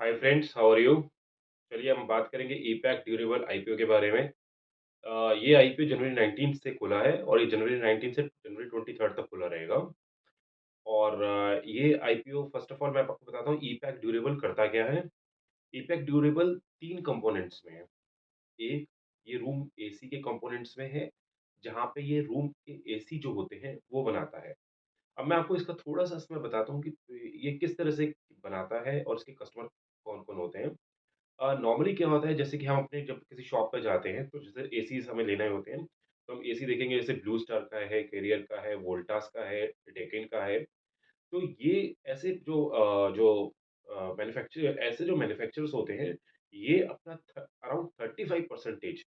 Hi friends, how are you? चलिए हम बात करेंगे ईपैक ड्यूरेबल आईपीओ के बारे में। ये आईपीओ जनवरी 19 से खुला है और ये जनवरी 19 से जनवरी 23 तक खुला रहेगा। और ये आईपीओ फर्स्ट ऑफ ऑल मैं आपको बताता हूँ ईपैक ड्यूरेबल करता क्या है। ईपैक ड्यूरेबल 3 कंपोनेंट्स में है। एक, ये रूम एसी के कंपोनेंट्स में है, जहाँ पे ये रूम के एसी जो होते हैं वो बनाता है। अब मैं आपको इसका थोड़ा-सा इसमें बताता हूँ कि ये किस तरह से बनाता है और इसके कस्टमर कौन-कौन होते हैं। नॉर्मली क्या होता है जैसे कि हम अपने जब किसी शॉप पे जाते हैं तो जैसे एसीज़ हमें लेने होते हैं, तो हम एसी देखेंगे जैसे ब्लू स्टार का है, कैरियर का है, वोल्टास का है, डेकिन का है। तो ये ऐसे जो मैन्युफैक्चरर्स होते हैं, ये अपना अराउंड 35%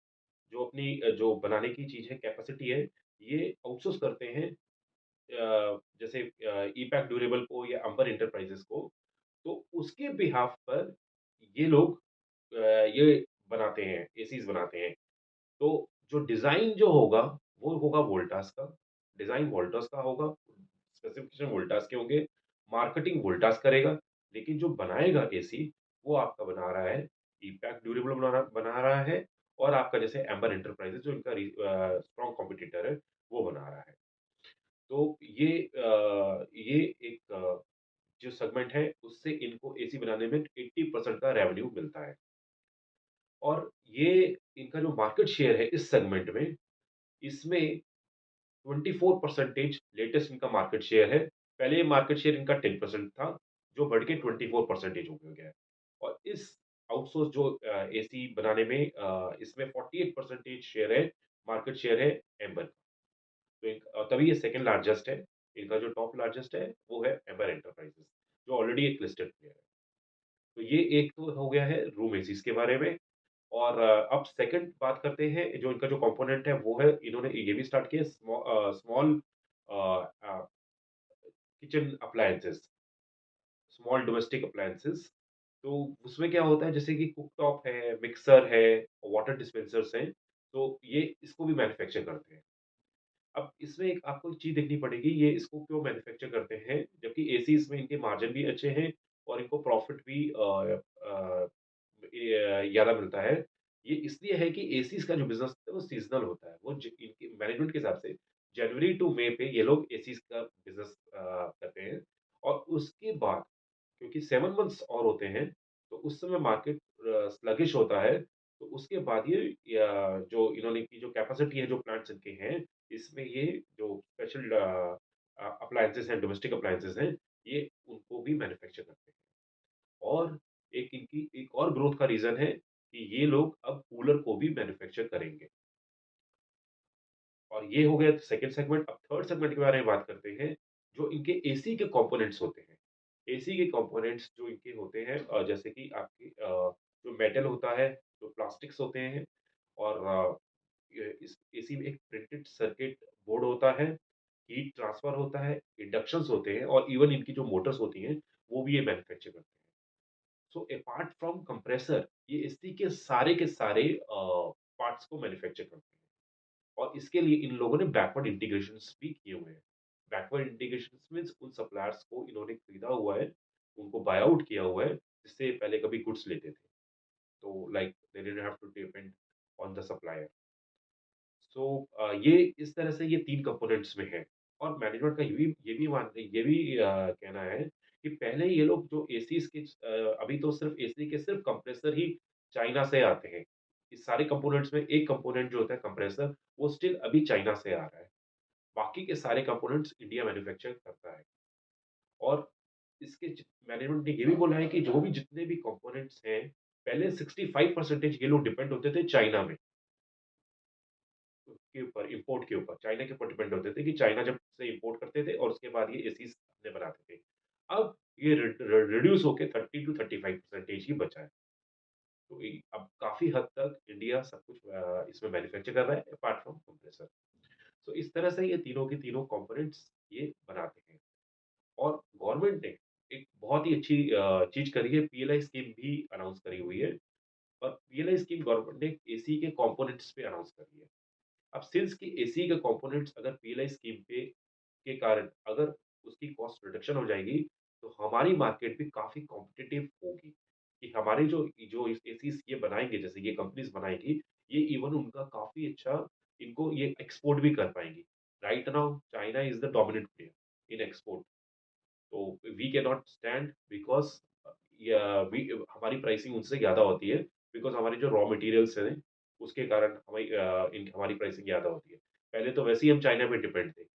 जो अपनी जो बनाने की चीज़ है, कैपेसिटी है, ये आउटसोर्स करते हैं जैसे ईपैक ड्यूरेबल को या अंबर एंटरप्राइजेज़ को। तो उसके बिहाफ़ पर ये लोग ये बनाते हैं, एसीज़ बनाते हैं। तो जो डिज़ाइन जो होगा, वो होगा वोल्टास का, डिज़ाइन वोल्टास का होगा, स्पेसिफ़िकेशन वोल्टास के होंगे, मार्केटिंग वोल्टास करेगा, लेकिन जो बनाएगा एसी, वो आपका बना रहा है, ईपैक ड्यूरेबल बना रहा है और आपका जैसे एम्बर एंटरप्राइजेज़ जो इनका स्ट्रॉन्ग कॉम्पिटिटर है, वो बना रहा है। तो ये एक जो सेगमेंट है, उससे इनको एसी बनाने में 80% का रेवेन्यू मिलता है। और ये इनका जो मार्केट शेयर है इस सेगमेंट में, इसमें 24% लेटेस्ट इनका मार्केट शेयर है। पहले ये मार्केट शेयर इनका 10% था, जो बढ़ के 24% हो गया है। और इस आउटसोर्स जो एसी बनाने में इसमें 48% शेयर है, मार्केट शेयर है एम्बर का। तो तभी ये सेकंड लार्जेस्ट है। इनका जो टॉप लार्जेस्ट है, वो है एम्बर एंटरप्राइजेज़, जो ऑलरेडी एक लिस्टेड प्लेयर है। तो ये एक तो हो गया है रूम एसीज़ के बारे में। और अब सेकंड बात करते हैं, जो इनका जो कंपोनेंट है वो है इन्होंने ये भी स्टार्ट किया small uh uh, kitchen appliances, small domestic appliances. तो उसमें क्या होता है जैसे कि कुकटॉप है, मिक्सर है, वाटर डिस्पेंसर्स हैं, तो ये इसको भी मैन्युफैक्चर करते हैं। अब इसमें एक आपको एक चीज़ देखनी पड़ेगी, ये इसको क्यों मैन्युफैक्चर करते हैं, जबकि एसीज़ में इनके मार्जिन भी अच्छे हैं और इनको प्रॉफिट भी ज़्यादा मिलता है। ये इसलिए है कि एसीज़ का जो बिज़नेस है वो सीज़नल होता है। वो ज इनके मैनेजमेंट के हिसाब से जनवरी टू मई पे ये लोग एसीज़ का बिज़नेस करते हैं और उसके बाद क्योंकि 7 मंथ्स और होते हैं, तो उस समय मार्केट स्लगिश होता है, तो उसके बाद ये जो इन्होंने की जो कैपेसिटी है, जो प्लांट्स इनके हैं, इसमें ये जो स्पेशल अप्लायंसेस हैं, डोमेस्टिक अप्लायंसेस हैं, ये उनको भी मैन्युफैक्चर करते हैं। और एक इनकी एक और ग्रोथ का रीज़न है कि ये लोग अब कूलर को भी मैन्युफैक्चर करेंगे। और ये हो गया सेकंड सेगमेंट। अब थर्ड सेगमेंट के बारे में बात करते हैं, जो इनके एसी के कंपोनेंट्स होते हैं। एसी के कंपोनेंट्स जो इनके होते हैं जैसे कि आपकी जो मेटल होता है, जो प्लास्टिक्स होते हैं और ये इस एसी में एक प्रिंटेड सर्किट बोर्ड होता है, हीट ट्रांसफर होता है, इंडक्शंस होते हैं और इवन इनकी जो मोटर्स होती हैं, वो भी ये मैन्युफैक्चर करते हैं। सो अपार्ट फ्रॉम कंप्रेसर, ये एसी के सारे पार्ट्स को मैन्युफैक्चर करते हैं। और इसके लिए इन लोगों ने बैकवर्ड इंटीग्रेशंस भी किए हुए हैं। बैकवर्ड इंटीग्रेशंस मीन्स उन सप्लायर्स को इन्होंने खरीदा हुआ है, उनको बाय आउट किया हुआ है, जिससे पहले कभी गुड्स लेते थे। तो like they didn't have to depend on the supplier. So ये इस तरह से ये 3 कंपोनेंट्स में है। और मैनेजमेंट का ये भी कहना है कि पहले ये लोग जो एसीज़ के अभी तो सिर्फ़ एसी के सिर्फ़ कंप्रेसर ही चाइना से आते हैं। इस सारे कंपोनेंट्स में एक कंपोनेंट जो होता है कंप्रेसर, वो स्टिल अभी चाइना से आ रहा है। बाकी के सारे कंपोनेंट्स इंडिया मैन्युफैक्चर करता है। और इसके मैनेजमेंट ने ये भी बोला है कि जो भी जितने भी कंपोनेंट्स हैं, पहले 65% ये लोग डिपेंड होते थे चाइना में। के ऊपर, इम्पोर्ट के ऊपर, चाइना के ऊपर डिपेंड होते थे कि चाइना जब से इम्पोर्ट करते थे और उसके बाद ये एसीज़ अपने बनाते थे। अब ये रिड्यूस होके 30 टू 35% ही बचा है। तो अब काफ़ी हद तक इंडिया सब कुछ इसमें मैन्युफैक्चर कर रहा है अपार्ट फ्रॉम कंप्रेसर। तो इस तरह से ये तीनों के तीनों कंपोनेंट्स ये बनाते हैं। और गवर्नमेंट ने एक बहुत ही अच्छी चीज़ करी है, पीएलआई स्कीम भी अनाउंस करी हुई है। और पीएलआई स्कीम गवर्नमेंट ने एसी के कंपोनेंट्स पे अनाउंस करी है। अब सिंस कि एसी के कंपोनेंट्स अगर पीएलआई स्कीम पे के कारण अगर उसकी कॉस्ट रिडक्शन हो जाएगी, तो हमारी मार्केट भी काफ़ी कॉम्पिटिटिव होगी। कि हमारे जो जो इस एसीज़ ये बनाएँगे, जैसे ये कंपनीज़ बनाएँगी, ये इवन उनका काफ़ी अच्छा इनको ये एक्सपोर्ट भी कर पाएँगी। Right now China is the dominant player in export. तो we can not stand because या वी हमारी प्राइसिंग उनसे ज़्यादा होती है बिकॉज़ हमारे जो रॉ मटेरियल्स हैं, उसके कारण हमारी प्राइसिंग ज़्यादा होती है। पहले तो वैसे ही हम चाइना पे डिपेंड थे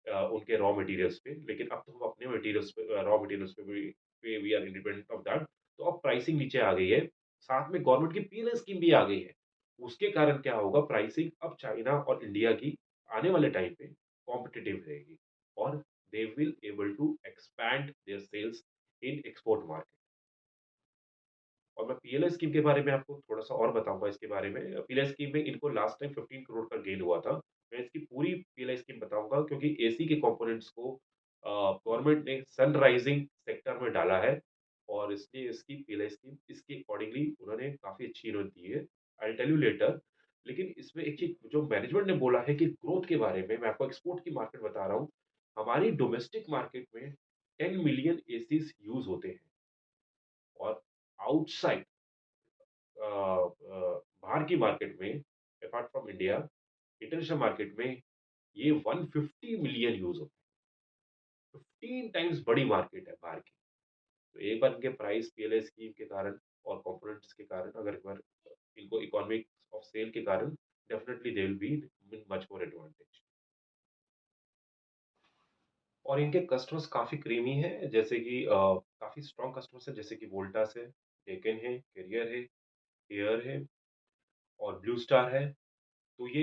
उनके रॉ मटेरियल्स पे, लेकिन अब तो हम अपने मटेरियल्स पे रॉ मटेरियल्स पे we are independent of that. तो अब प्राइसिंग नीचे आ गई है। साथ में गवर्नमेंट की पीएलआई स्कीम भी आ गई है। उसके कारण क्या होगा प्राइसिंग अब चाइना और इंडिया की आने वाले टाइम पे कॉम्पिटिटिव रहेगी और they will able to expand their sales in export market. और मैं पीएलआई स्कीम के बारे में आपको थोड़ा-सा और बताऊँगा इसके बारे में। पीएलआई स्कीम में इनको लास्ट टाइम 15 करोड़ का गेन हुआ था। मैं इसकी पूरी पीएलआई स्कीम बताऊँगा क्योंकि एसी के कंपोनेंट्स को गवर्नमेंट ने सन राइजिंग सेक्टर में डाला है और इसलिए इसकी पीएलआई स्कीम इसके अकॉर्डिंगली उन्होंने काफ़ी अच्छी इन्होंने दी है। I will tell you later. लेकिन इसमें एक चीज़ जो मैनेजमेंट ने बोला है कि ग्रोथ के बारे में, मैं आपको एक्सपोर्ट की मार्केट बता रहा हूँ। हमारी डोमेस्टिक मार्केट में 10 मिलियन एसीज़ यूज़ होते हैं और आउटसाइड बाहर की मार्केट में apart from India international market में ये 150 मिलियन यूज होते हैं। 15 टाइम्स बड़ी मार्केट है बाहर की। तो एक बार इनके प्राइस पीएलआई स्कीम के कारण और कंपोनेंट्स के कारण अगर एक बार इनको इकोनॉमिक ऑफ सेल के कारण definitely they will be much more advantage. और इनके कस्टमर्स काफी क्रीमी है जैसे कि काफी स्ट्रॉन्ग कस्टमर्स है जैसे कि वोल्टास है, टेकन है, कैरियर है, एयर है और ब्लू स्टार है। तो ये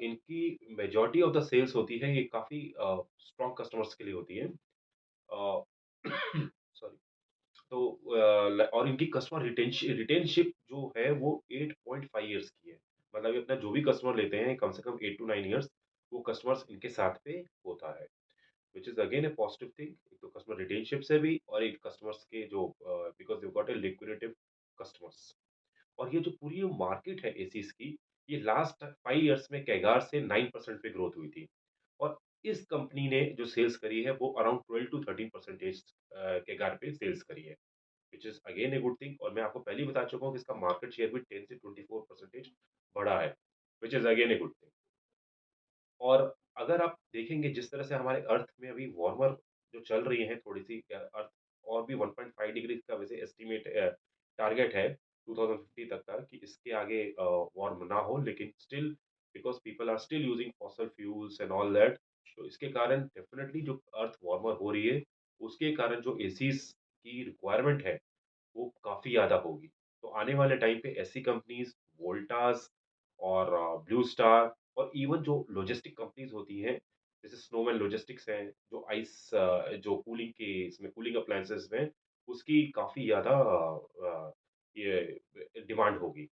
इनकी मेजॉरिटी ऑफ द सेल्स होती है ये काफ़ी स्ट्रॉन्ग कस्टमर्स के लिए होती है। अ, सॉरी। तो और इनकी कस्टमर रिटेनशिप जो है वो 8.5 इयर्स की है। मतलब ये अपना जो भी कस्टमर लेते हैं कम से कम 8 टू 9 इयर्स वो कस्टमर्स इनके साथ पे होता है। Which is again a positive thing. एक तो कस्टमर रिटेनशिप से भी और एक कस्टमर्स के जो because they got a liquidative customers. और ये जो पूरी मार्केट है एसीज़ की, ये लास्ट 5 इयर्स में कैगार से 9% पे ग्रोथ हुई थी। और इस कंपनी ने जो सेल्स करी है वो अराउंड 12 टू 13 परसेंटेज कैगार पे सेल्स करी है, which is again a good thing. और मैं आपको पहले ही बता चुका हूँ कि इसका मार्केट शेयर भी 10 से 24 परसेंटेज बढ़ा है, which is again a good thing. और अगर आप देखेंगे जिस तरह से हमारे अर्थ में अभी वार्मर जो चल रही है थोड़ी-सी अर्थ और भी 1.5 डिग्री का वैसे एस्टीमेट टारगेट है 2050 तक का कि इसके आगे वार्म ना हो लेकिन still because people are still using fossil fuels and all that. तो इसके कारण डेफिनिटली जो अर्थ वार्मर हो रही है, उसके कारण जो एसीज़ की रिक्वायरमेंट है वो काफ़ी ज़्यादा होगी। तो आने वाले टाइम पे ऐसी कंपनीज़ वोल्टास और ब्लू स्टार और इवन जो लॉजिस्टिक कंपनीज़ होती हैं, जैसे स्नोमैन लॉजिस्टिक्स है, जो जो कूलिंग के इसमें कूलिंग अप्लायंसेज़ में उसकी काफ़ी ज़्यादा ये डिमांड होगी।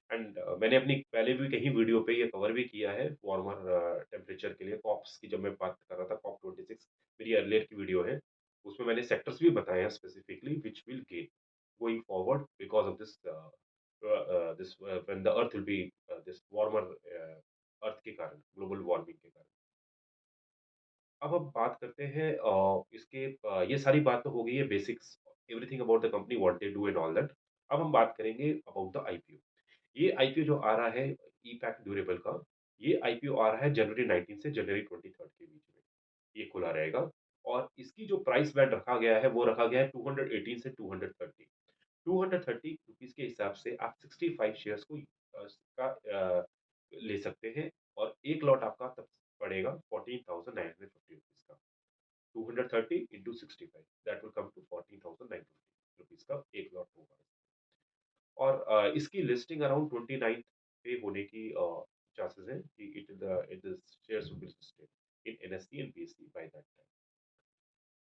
एंड मैंने अपनी पहले भी कहीं वीडियो पे ये कवर भी किया है वार्मर टेम्परेचर के लिए कॉप्स की जब मैं बात कर रहा था कॉप 26 मेरी अर्लियर की वीडियो है। उसमें मैंने सेक्टर्स भी बताए हैं specifically which will gain going forward because of this when the earth will be this warmer earth के कारण ग्लोबल वार्मिंग के कारण। अब हम बात करते हैं इसके ये सारी बात तो हो गई है basics everything about the company what they do and all that. अब हम बात करेंगे अबाउट द आईपीओ। ये आईपीओ जो आ रहा है ईपैक ड्यूरेबल का, ये आईपीओ आ रहा है जनवरी 19 से जनवरी 23 के बीच में, ये खुला रहेगा। और इसकी जो प्राइस बैंड रखा गया है, वो रखा गया है 218 से 230। 230 रुपीज़ के हिसाब से आप 65 शेयर्स को ले सकते हैं और 1 लॉट आपका तब पड़ेगा 14,950 रुपीज़ का। 230 into 65 that will come to 14,950 rupees का 1 लॉट होगा। और इसकी लिस्टिंग अराउंड 29th पे होने की चांसेस हैं कि it is shares will be listed in NSE and BSE by that time.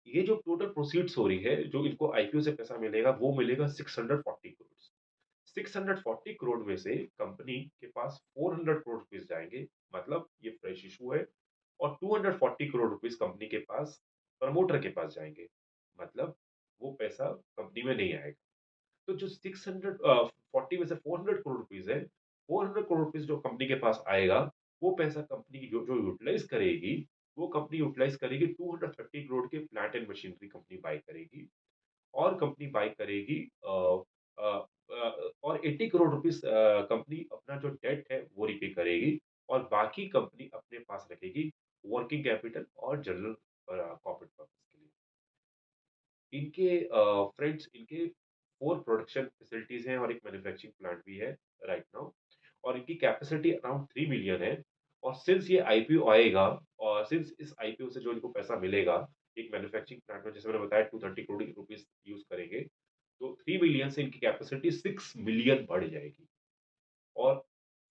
ये जो टोटल प्रोसीड्स हो रही है, जो इनको आईपीओ से पैसा मिलेगा, वो मिलेगा 640 करोड़। 640 करोड़ में से कंपनी के पास 400 करोड़ रुपीस जाएंगे, मतलब ये फ्रेश इशू है। और 240 करोड़ रुपीस कंपनी के पास प्रमोटर के पास जाएंगे, मतलब वो पैसा कंपनी में नहीं आएगा। तो जो 640 में से 400 करोड़ रुपीस है, 400 करोड़ रुपीस जो कंपनी के पास आएगा, वो पैसा कंपनी की जो जो यूटिलाइज करेगी, वो कंपनी यूटिलाइज करेगी 230 करोड़ के plant and machinery company by करेगी। और कंपनी बाय करेगी और 80 करोड़ रुपीज़ कंपनी अपना जो डेट है वो रीपे करेगी और बाकी कंपनी अपने पास रखेगी वर्किंग कैपिटल और जनरल कॉर्पोरेट पर्पज़ के लिए। इनके फ्रेंड्स इनके 4 प्रोडक्शन फैसिलिटीज़ हैं और एक मैन्युफैक्चरिंग प्लांट भी है राइट नाउ और इनकी कैपेसिटी अराउंड 3 मिलियन है और सिंस ये आईपीओ आएगा और सिंस इस आईपीओ से जो इनको पैसा मिलेगा, एक मैन्युफैक्चरिंग प्लांट में जैसे मैंने बताया 230 करोड़ रुपीज़ यूज़ करेंगे, तो 3 मिलियन से इनकी कैपेसिटी 6 मिलियन बढ़ जाएगी और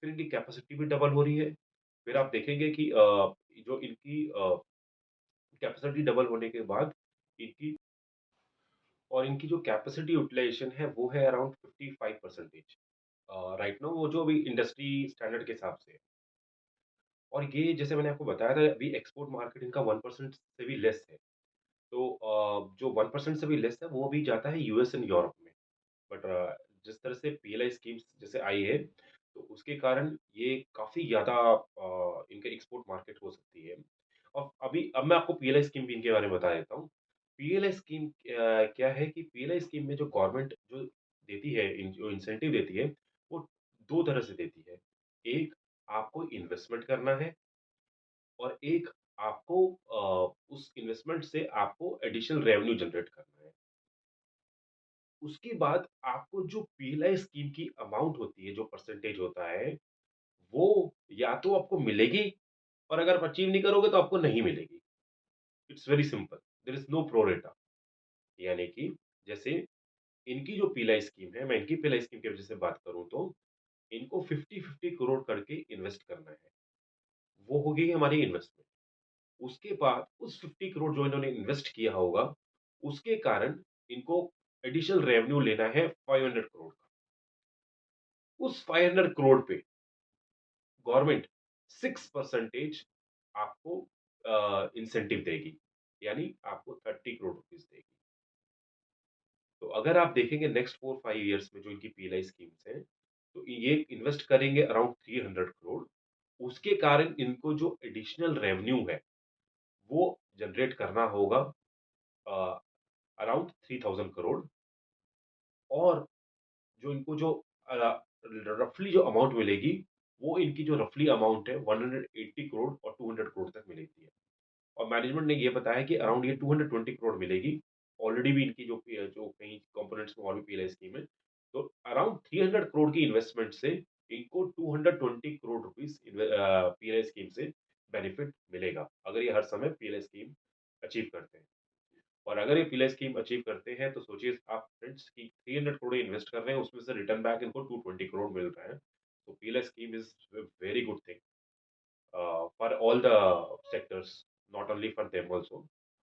फिर इनकी कैपेसिटी भी डबल हो रही है। फिर आप देखेंगे कि जो इनकी कैपेसिटी डबल होने के बाद इनकी और इनकी जो कैपेसिटी यूटिलाइज़ेशन है वो है अराउंड 55% राइट नाउ वो जो अभी इंडस्ट्री स्टैंडर्ड के हिसाब से है। और ये जैसे मैंने आपको बताया था अभी एक्सपोर्ट मार्केट इनका 1% से भी लेस है। तो जो 1% से भी लेस है वो अभी जाता है यूएस एंड यूरोप में। बट जिस तरह से पीएलआई स्कीम्स जैसे आई है, तो उसके कारण ये काफ़ी ज़्यादा इनके एक्सपोर्ट मार्केट हो सकती है। और अभी अब मैं आपको पीएलआई स्कीम भी इनके बारे में बता देता हूँ। पीएलआई स्कीम क्या है कि पीएलआई स्कीम में जो गवर्नमेंट जो देती है, जो इंसेंटिव देती है, वो 2 तरह से देती है। एक आपको इन्वेस्टमेंट करना है और एक आपको उस इन्वेस्टमेंट से आपको एडिशनल रेवेन्यू जनरेट करना है। उसके बाद आपको जो पीएलआई स्कीम की अमाउंट होती है, जो परसेंटेज होता है, वो या तो आपको मिलेगी और अगर आप अचीव नहीं करोगे तो आपको नहीं मिलेगी। It's very simple, there is no pro rata. यानी कि जैसे इनकी जो पीएलआई स्कीम है, मैं इनकी पीएलआई स्कीम की वजह से बात करूँ तो इनको 50-50 करोड़ करके इन्वेस्ट करना है। वो हो गई हमारी इन्वेस्टमेंट। उसके बाद उस 50 करोड़ जो इन्होंने इन्वेस्ट किया होगा, उसके कारण इनको एडिशनल रेवेन्यू लेना है 500 करोड़ का। उस 500 करोड़ पे गवर्नमेंट 6% आपको इंसेंटिव देगी, यानी आपको 30 करोड़ रुपीज़ देगी। तो अगर आप देखेंगे नेक्स्ट 4-5 इयर्स में जो इनकी पीएलआई स्कीम्स हैं, तो ये इन्वेस्ट करेंगे अराउंड 300 करोड़। उसके कारण इनको जो एडिशनल रेवेन्यू है, वो जनरेट करना होगा अ, अराउंड 3000 करोड़ और जो इनको जो रफली जो अमाउंट मिलेगी, वो इनकी जो रफली अमाउंट है 180 करोड़ और 200 करोड़ तक मिलेगी है। और मैनेजमेंट ने ये बताया कि अराउंड ये 220 करोड़ मिलेगी। ऑलरेडी भी इनकी जो कई कंपोनेंट्स में और भी पीएलआई स्कीम है। तो अराउंड 300 करोड़ की इन्वेस्टमेंट से इनको 220 करोड़ रुपीज़ पीएलआई स्कीम से बेनिफिट मिलेगा, अगर ये हर समय पीएलआई स्कीम अचीव करते हैं। और अगर ये पीएलआई स्कीम अचीव करते हैं तो सोचिए आप फ्रेंड्स कि 300 करोड़ इन्वेस्ट कर रहे हैं, उसमें से रिटर्न बैक इनको 220 करोड़ मिल रहा है। तो PLI scheme is a very good thing for all the sectors, not only for them also.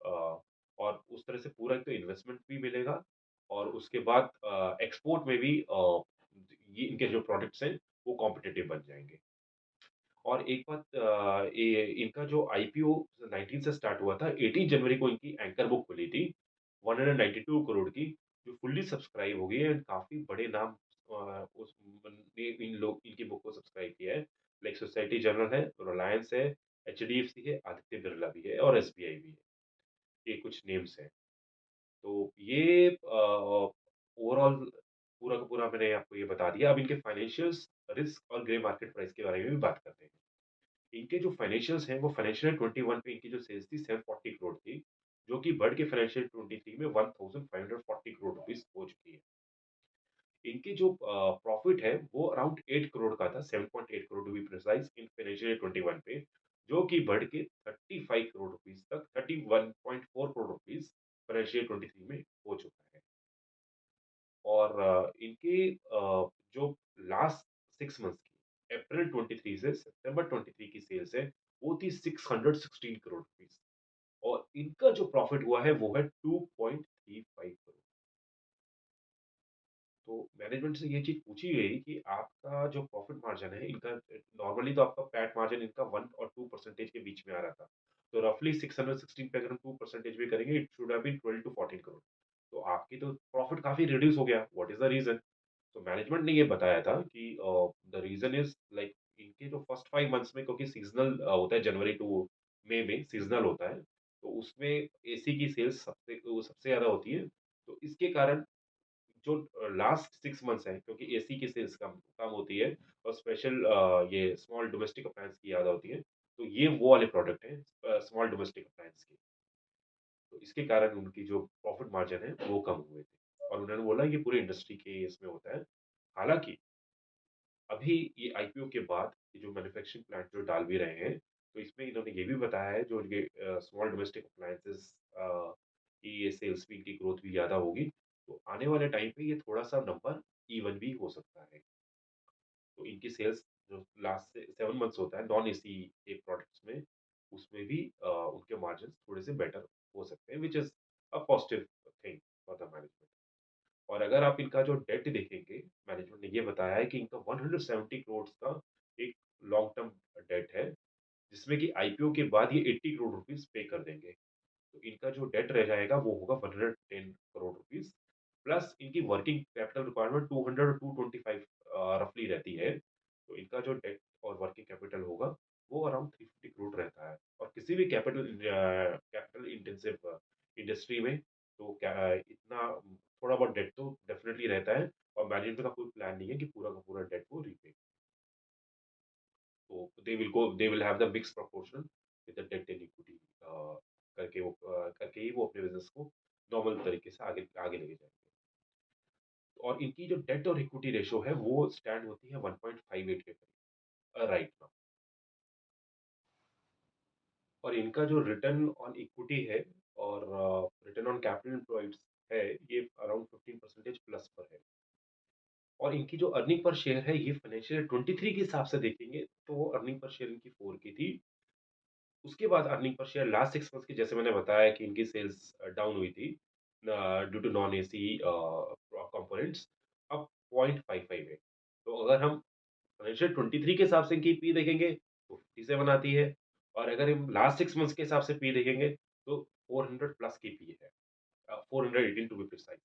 Uh, और उस तरह से पूरा एक तो इन्वेस्टमेंट भी मिलेगा और उसके बाद एक्सपोर्ट में भी ये इनके जो प्रोडक्ट्स हैं वो कॉम्पिटिटिव बन जाएँगे। और एक बात ये इनका जो आईपीओ 19 से स्टार्ट हुआ था, 18 जनवरी को इनकी एंकर बुक खुली थी, 192 करोड़ की, जो फुल्ली सब्सक्राइब हो गई है एंड काफ़ी बड़े नाम उस ने इन लोग इनकी बुक को सब्सक्राइब किया है। लाइक सोसाइटी जनरल है, रिलायंस है, एचडीएफसी है, आदित्य बिरला भी है और एसबीआई भी है। ये कुछ नेम्स हैं। तो ये ओवरऑल पूरा का पूरा मैंने आपको ये बता दिया। अब इनके फाइनेंशियल्स, रिस्क और ग्रे मार्केट प्राइस के बारे में भी बात करते हैं। इनके जो फाइनेंशियल्स हैं, वो फाइनेंशियल 21 पे इनकी जो सेल्स थी 740 करोड़ थी, जो कि बढ़ के फाइनेंशियल 23 में 1540 करोड़ रुपीज़ हो चुकी है। इनकी जो प्रॉफिट है, वो अराउंड 8 करोड़ का था, 7.8 crore to be precise in financial 21 पे, जो कि बढ़ के 35 करोड़ रुपीज़ तक 31.4 करोड़ रुपीज़ फाइनेंशियल 23 में हो चुका है। और इनके जो लास्ट 6 मंथ्स की अप्रैल 23 से सितंबर 23 की सेल्स है, वो थी 616 करोड़ रुपीज़ और इनका जो प्रॉफिट हुआ है, वो है 2.35 करोड़। तो मैनेजमेंट से ये चीज़ पूछी गई कि आपका जो प्रॉफिट मार्जिन है इनका नॉर्मली तो आपका पैट मार्जिन इनका 1 और 2% के बीच में आ रहा था। तो रफली 616 पे अगर हम 2% भी करेंगे it should have been 12 to 14 crore. तो आपकी तो प्रॉफिट काफ़ी रिड्यूस हो गया। What is the reason? तो मैनेजमेंट ने ये बताया था कि द रीज़न इज़ लाइक इनके जो फर्स्ट 5 मंथ्स में क्योंकि सीज़नल होता है जनवरी टू मई में सीज़नल होता है। तो उसमें एसी की सेल्स सबसे ज़्यादा होती है। तो इसके कारण जो लास्ट 6 मंथ्स हैं क्योंकि एसी की सेल्स कम कम होती है और स्पेशल ये स्मॉल डोमेस्टिक अप्लायंस की ज़्यादा होती है। तो ये वो वाले प्रोडक्ट हैं स्मॉल डोमेस्टिक अप्लायंस के। तो इसके कारण उनकी जो प्रॉफिट मार्जिन है वो कम हुए थे और उन्होंने बोला ये पूरी इंडस्ट्री के इसमें होता है। हालाँकि अभी ये आईपीओ के बाद ये जो मैन्युफैक्चरिंग प्लांट जो डाल भी रहे हैं, तो इसमें इन्होंने ये भी बताया है जो ये स्मॉल डोमेस्टिक अप्लायंसेस की ये सेल्स भी इनकी ग्रोथ भी ज़्यादा होगी। तो आने वाले टाइम पे ये थोड़ा-सा नंबर इवन भी हो सकता है। तो इनकी सेल्स जो लास्ट से 7 मंथ्स होता है नॉन एसी के प्रोडक्ट्स में, उसमें भी उनके मार्जिन्स थोड़े से बेटर हो सकते हैं, which is a positive thing for the management. और अगर आप इनका जो डेट देखेंगे, मैनेजमेंट ने ये बताया है कि इनका 170 करोड़ का एक लॉन्ग टर्म डेट है, जिसमें कि आईपीओ के बाद ये 80 करोड़ रुपीज़ पे कर देंगे। तो इनका जो डेट रह जाएगा वो होगा 110 करोड़ रुपीज़ प्लस इनकी वर्किंग कैपिटल रिक्वायरमेंट 200 टू 225 रफली रहती है। तो इनका जो डेट और वर्किंग कैपिटल होगा वो अराउंड 350 करोड़ रहता है और किसी भी कैपिटल इंटेंसिव इंडस्ट्री में तो क्या इतना थोड़ा बहुत डेट तो डेफिनिटली रहता है और मैनेजमेंट का कोई प्लान नहीं है कि पूरा का पूरा डेट को रीपे। तो they will have the mix proportion with the debt and equity करके ही वो अपने बिज़नेस को नॉर्मल तरीके से आगे आगे लेके जाएँगे। और इनकी जो डेट और इक्विटी रेशियो है वो स्टैंड होती है 1.58 के करीब राइट नाउ। और इनका जो रिटर्न ऑन इक्विटी है और रिटर्न ऑन कैपिटल एम्प्लॉयड है ये अराउंड 15% प्लस पर है। और इनकी जो अर्निंग पर शेयर है ये फाइनेंशियल 23 के हिसाब से देखेंगे तो वो अर्निंग पर शेयर इनकी 4 की थी। उसके बाद earning per share last 6 months की जैसे मैंने बताया कि इनकी सेल्स डाउन हुई थी due to non AC components अब 0.55 है। तो अगर हम फाइनेंशियल 23 के हिसाब से इनकी पी देखेंगे तो 57 आती है और अगर हम लास्ट 6 मंथ्स के हिसाब से पी देखेंगे तो 400 प्लस की पी है 418 टू बी प्रिसाइज।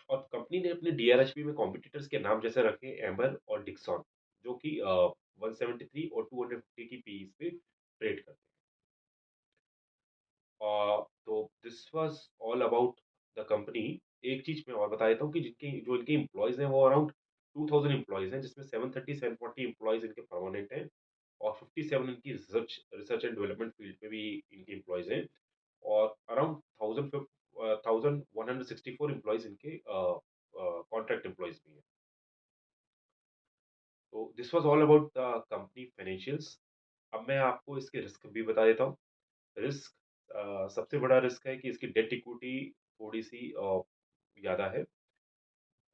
और कंपनी ने अपने डीआरएचपी में कॉम्पिटिटर्स के नाम जैसे रखे एम्बर और डिक्सन जो कि 173 और 250 की पीईज़ पे ट्रेड करते हैं। तो this was all about the company. एक चीज़ मैं और बता देता हूँ कि जिनके जो इनके एम्प्लॉइज़ हैं वो अराउंड 2000 एम्प्लॉइज़ हैं जिसमें 730-740 एम्प्लॉइज़ इनके परमानेंट हैं और 57 इनकी रिसर्च एंड डेवलपमेंट फील्ड में भी इनके एम्प्लॉइज़ हैं और अराउंड 1164 एम्प्लॉइज़ इनके कॉन्ट्रैक्ट एम्प्लॉइज़ भी हैं। तो this was all about the company financials. अब मैं आपको इसके रिस्क भी बता देता हूँ। रिस्क सबसे बड़ा रिस्क है कि इसकी डेट इक्विटी थोड़ी-सी ज़्यादा है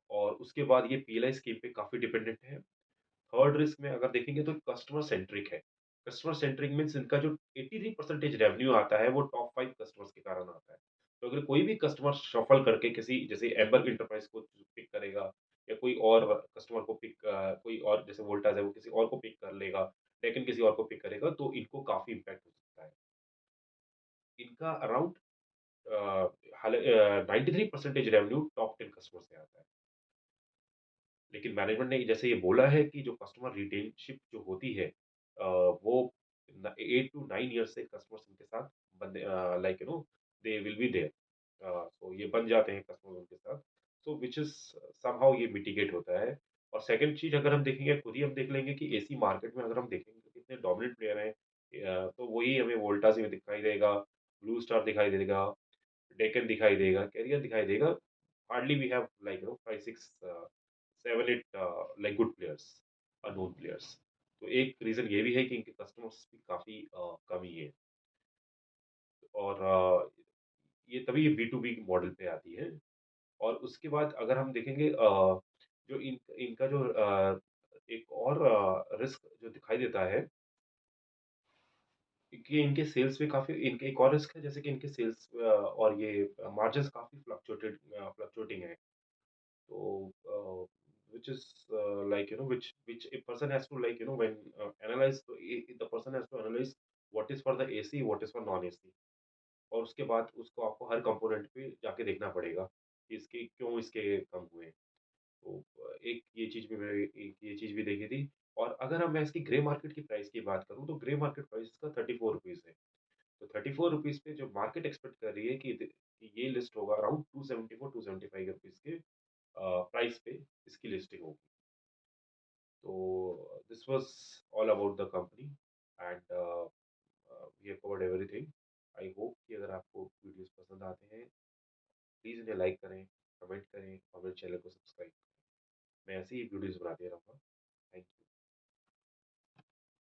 और उसके बाद ये पीएलआई स्कीम पे काफ़ी डिपेंडेंट है। थर्ड रिस्क में अगर देखेंगे तो कस्टमर सेंट्रिक है। कस्टमर सेंट्रिक मीन्स इनका जो 83% रेवेन्यू आता है वो टॉप 5 कस्टमर्स के कारण आता है। तो अगर कोई भी कस्टमर शफल करके किसी जैसे एम्बर एंटरप्राइज़ को पिक करेगा या कोई और कस्टमर को कोई और जैसे वोल्टास है वो किसी और को पिक कर लेगा, डेक्कन किसी और को पिक करेगा तो इनको काफ़ी इम्पैक्ट हो सकता है। इनका अराउंड 93% रेवेन्यू टॉप 10 कस्टमर से आता है। लेकिन मैनेजमेंट ने जैसे ये बोला है कि जो कस्टमर रिटेलशिप जो होती है वो 8 टू 9 ईयर्स से कस्टमर्स उनके साथ बंदे like they will be there. So ये बन जाते हैं कस्टमर उनके साथ। सो व्हिच इज़ समहाउ ये मिटिगेट होता है। और सेकंड चीज़ अगर हम देखेंगे खुद ही हम देख लेंगे कि एसी मार्केट में अगर हम देखेंगे तो कितने डोमिनेंट प्लेयर हैं। तो वही हमें वोल्टास में दिखाई देगा, ब्लू स्टार दिखाई देगा, डेक्कन दिखाई देगा, कैरियर दिखाई देगा। Hardly we have like 5, 6 7, 8 like good players, known players. तो एक रीज़न ये भी है कि इनके कस्टमर्स भी काफ़ी कम ही है और ये तभी ये बी2बी मॉडल पे आती है। और उसके बाद अगर हम देखेंगे जो इनका जो एक और रिस्क जो दिखाई देता है कि इनके सेल्स में काफ़ी इनके एक और रिस्क है जैसे कि इनके सेल्स और ये मार्जिन्स काफ़ी फ्लक्चुएटिंग है। So, which is which a person has to when analyze the person has to analyze what is for the AC, what is for non AC और उसके बाद उसको आपको हर कंपोनेंट पे जाके देखना पड़ेगा कि इसके क्यों इसके कम हुए। तो एक ये चीज़ भी मैं एक ये चीज़ भी देखी थी और अगर मैं इसकी ग्रे मार्केट की प्राइस की बात करूँ तो ग्रे मार्केट प्राइस इसका 34 रुपीज़ है। तो 34 रुपीज़ पे जो मार्केट एक्सपेक्ट कर रही है कि ये लिस्ट होगा अराउंड 274 275 रुपीज़ के प्राइस पे इसकी लिस्टिंग होगी। तो this was all about the company and we have covered everything. I hope कि अगर आपको वीडियोज़ पसंद आते हैं, प्लीज़ इन्हें लाइक करें, कमेंट करें और मेरे चैनल को सब्सक्राइब करें। मैं ऐसे ही वीडियोज़ बनाते रहूँगा। Thank you.